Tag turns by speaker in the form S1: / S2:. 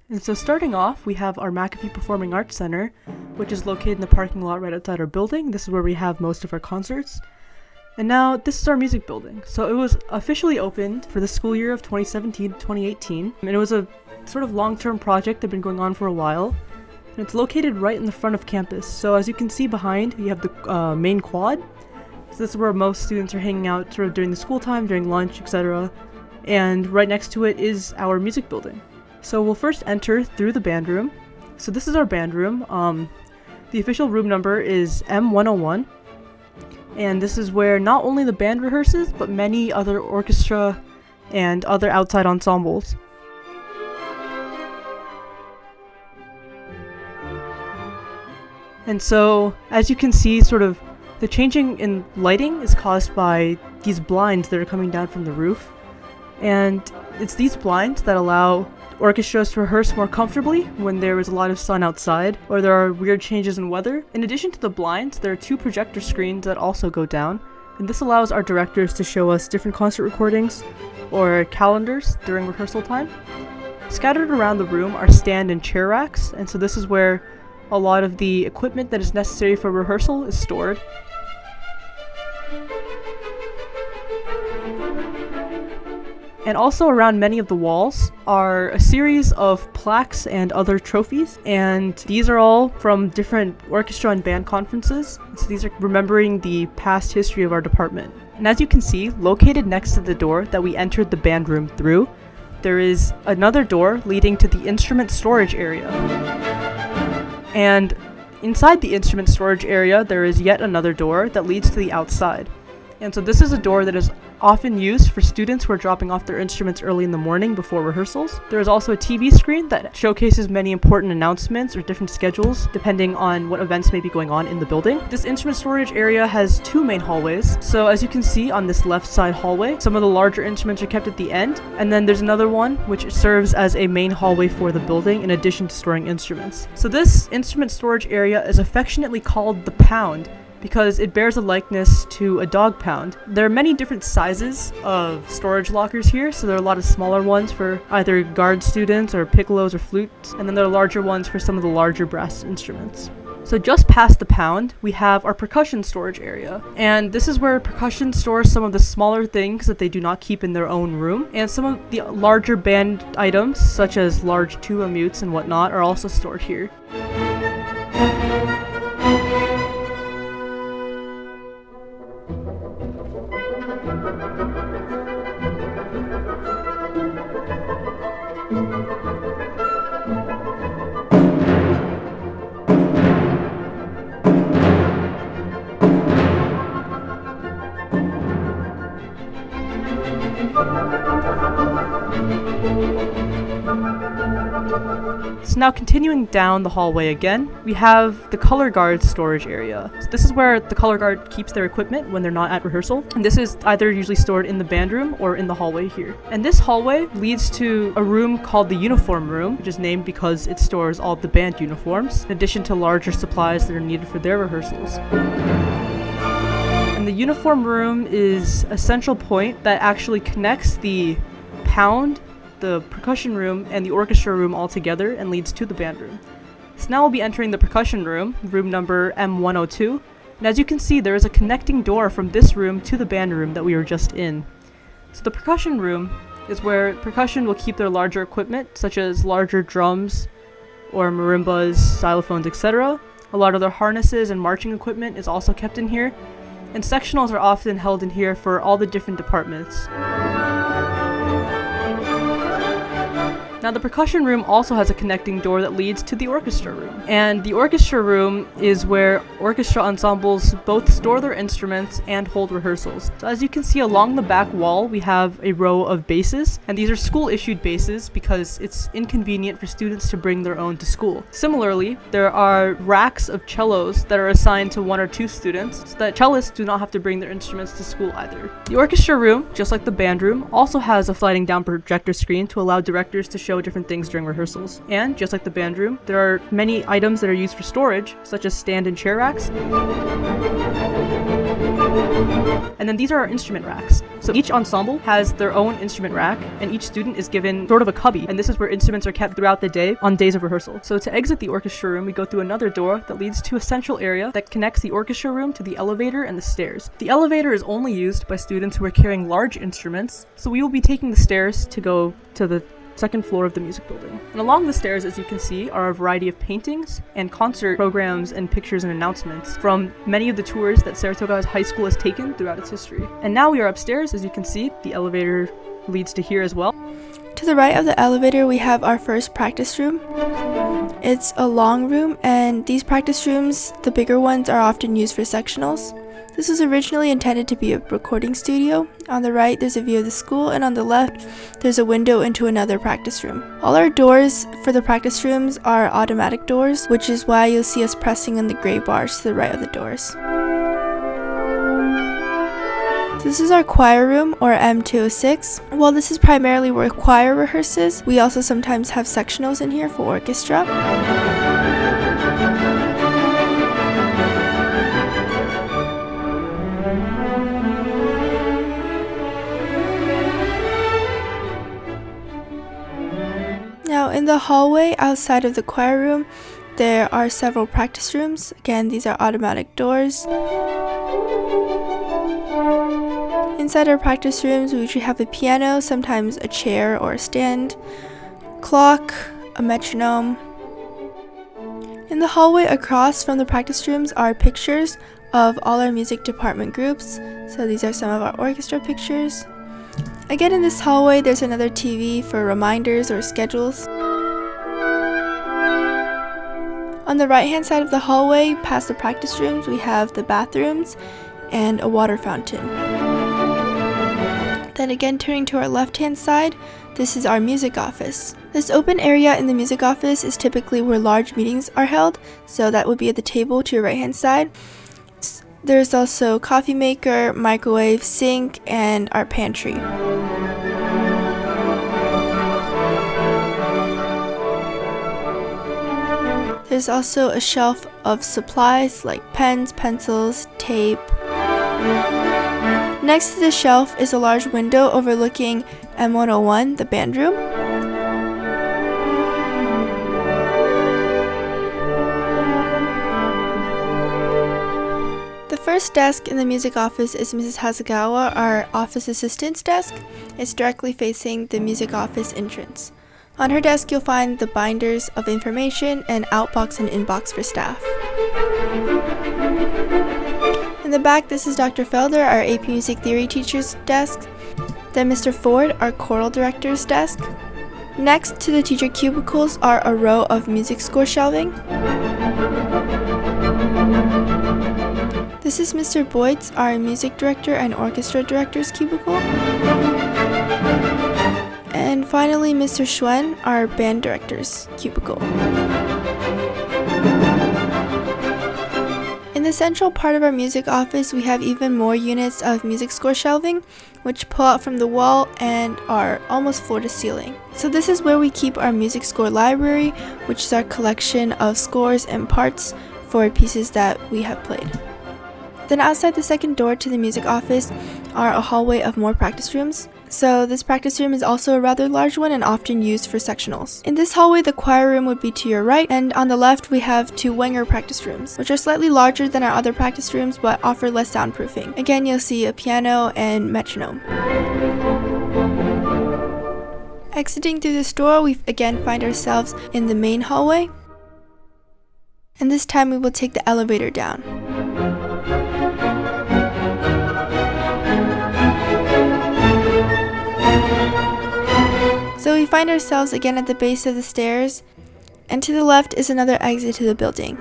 S1: And so starting off, we have our McAfee Performing Arts Center, which is located in the parking lot right outside our building. This is where we have most of our concerts. And now this is our music building. So it was officially opened for the school year of 2017-2018. And it was a sort of long-term project that had been going on for a while. And it's located right in the front of campus. So as you can see behind, you have the main quad. So this is where most students are hanging out sort of during the school time, during lunch, etc. And right next to it is our music building. So we'll first enter through the band room. So this is our band room. The official room number is M101. And this is where not only the band rehearses, but many other orchestra and other outside ensembles. And so, as you can see, sort of the changing in lighting is caused by these blinds that are coming down from the roof. And it's these blinds that allow orchestras to rehearse more comfortably when there is a lot of sun outside or there are weird changes in weather. In addition to the blinds, there are 2 projector screens that also go down, and this allows our directors to show us different concert recordings or calendars during rehearsal time. Scattered around the room are stand and chair racks, and so this is where a lot of the equipment that is necessary for rehearsal is stored. And also around many of the walls are a series of plaques and other trophies, and these are all from different orchestra and band conferences. So these are remembering the past history of our department. And as you can see, located next to the door that we entered the band room through, there is another door leading to the instrument storage area. And inside the instrument storage area, there is yet another door that leads to the outside. And so this is a door that is often used for students who are dropping off their instruments early in the morning before rehearsals. There is also a TV screen that showcases many important announcements or different schedules depending on what events may be going on in the building. This instrument storage area has 2 main hallways. So as you can see on this left side hallway, some of the larger instruments are kept at the end, and then there's another one which serves as a main hallway for the building in addition to storing instruments. So this instrument storage area is affectionately called the Pound, because it bears a likeness to a dog pound. There are many different sizes of storage lockers here, so there are a lot of smaller ones for either guard students or piccolos or flutes, and then there are larger ones for some of the larger brass instruments. So just past the Pound, we have our percussion storage area, and this is where percussion stores some of the smaller things that they do not keep in their own room, and some of the larger band items, such as large tuba mutes and whatnot, are also stored here. So now continuing down the hallway again, we have the color guard storage area. So this is where the color guard keeps their equipment when they're not at rehearsal. And this is either usually stored in the band room or in the hallway here. And this hallway leads to a room called the uniform room, which is named because it stores all of the band uniforms, in addition to larger supplies that are needed for their rehearsals. And the uniform room is a central point that actually connects the Pound, the percussion room, and the orchestra room all together and leads to the band room. So now we'll be entering the percussion room, room number M102, and as you can see there is a connecting door from this room to the band room that we were just in. So the percussion room is where percussion will keep their larger equipment, such as larger drums or marimbas, xylophones, etc. A lot of their harnesses and marching equipment is also kept in here, and sectionals are often held in here for all the different departments. Now the percussion room also has a connecting door that leads to the orchestra room. And the orchestra room is where orchestra ensembles both store their instruments and hold rehearsals. So as you can see along the back wall, we have a row of basses, and these are school-issued basses because it's inconvenient for students to bring their own to school. Similarly, there are racks of cellos that are assigned to 1 or 2 students, so that cellists do not have to bring their instruments to school either. The orchestra room, just like the band room, also has a sliding down projector screen to allow directors to show show different things during rehearsals. And just like the band room, there are many items that are used for storage, such as stand and chair racks. And then these are our instrument racks. So each ensemble has their own instrument rack, and each student is given sort of a cubby, and this is where instruments are kept throughout the day on days of rehearsal. So to exit the orchestra room, we go through another door that leads to a central area that connects the orchestra room to the elevator and the stairs. The elevator is only used by students who are carrying large instruments, so we will be taking the stairs to go to the second floor of the music building. And along the stairs, as you can see, are a variety of paintings and concert programs and pictures and announcements from many of the tours that Saratoga High School has taken throughout its history. And now we are upstairs. As you can see, the elevator leads to here as well.
S2: To the right of the elevator, we have our first practice room. It's a long room, and these practice rooms, the bigger ones, are often used for sectionals. This was originally intended to be a recording studio. On the right, there's a view of the school, and on the left, there's a window into another practice room. All our doors for the practice rooms are automatic doors, which is why you'll see us pressing on the gray bars to the right of the doors. This is our choir room, or M206. While this is primarily where choir rehearses, we also sometimes have sectionals in here for orchestra. Now in the hallway outside of the choir room, there are several practice rooms. Again, these are automatic doors. Inside our practice rooms, we usually have a piano, sometimes a chair or a stand, clock, a metronome. In the hallway across from the practice rooms are pictures of all our music department groups. So these are some of our orchestra pictures. Again, in this hallway, there's another TV for reminders or schedules. On the right-hand side of the hallway, past the practice rooms, we have the bathrooms and a water fountain. Then again, turning to our left-hand side, this is our music office. This open area in the music office is typically where large meetings are held, so that would be at the table to your right-hand side. There's also coffee maker, microwave, sink, and our pantry. There's also a shelf of supplies like pens, pencils, tape. Next to the shelf is a large window overlooking M101, the band room. The first desk in the music office is Mrs. Hasegawa, our office assistant's desk. It's directly facing the music office entrance. On her desk, you'll find the binders of information and outbox and inbox for staff. In the back, this is Dr. Felder, our AP Music Theory teacher's desk. Then Mr. Ford, our choral director's desk. Next to the teacher cubicles are a row of music score shelving. This is Mr. Boyd's, our music director and orchestra director's cubicle. And finally, Mr. Schwen, our band director's cubicle. In the central part of our music office, we have even more units of music score shelving, which pull out from the wall and are almost floor to ceiling. So this is where we keep our music score library, which is our collection of scores and parts for pieces that we have played. Then outside the second door to the music office are a hallway of more practice rooms. So this practice room is also a rather large one and often used for sectionals. In this hallway, the choir room would be to your right, and on the left we have two Wenger practice rooms, which are slightly larger than our other practice rooms but offer less soundproofing. Again, you'll see a piano and metronome. Exiting through this door, we again find ourselves in the main hallway, and this time we will take the elevator down. So we find ourselves again at the base of the stairs, and to the left is another exit to the building.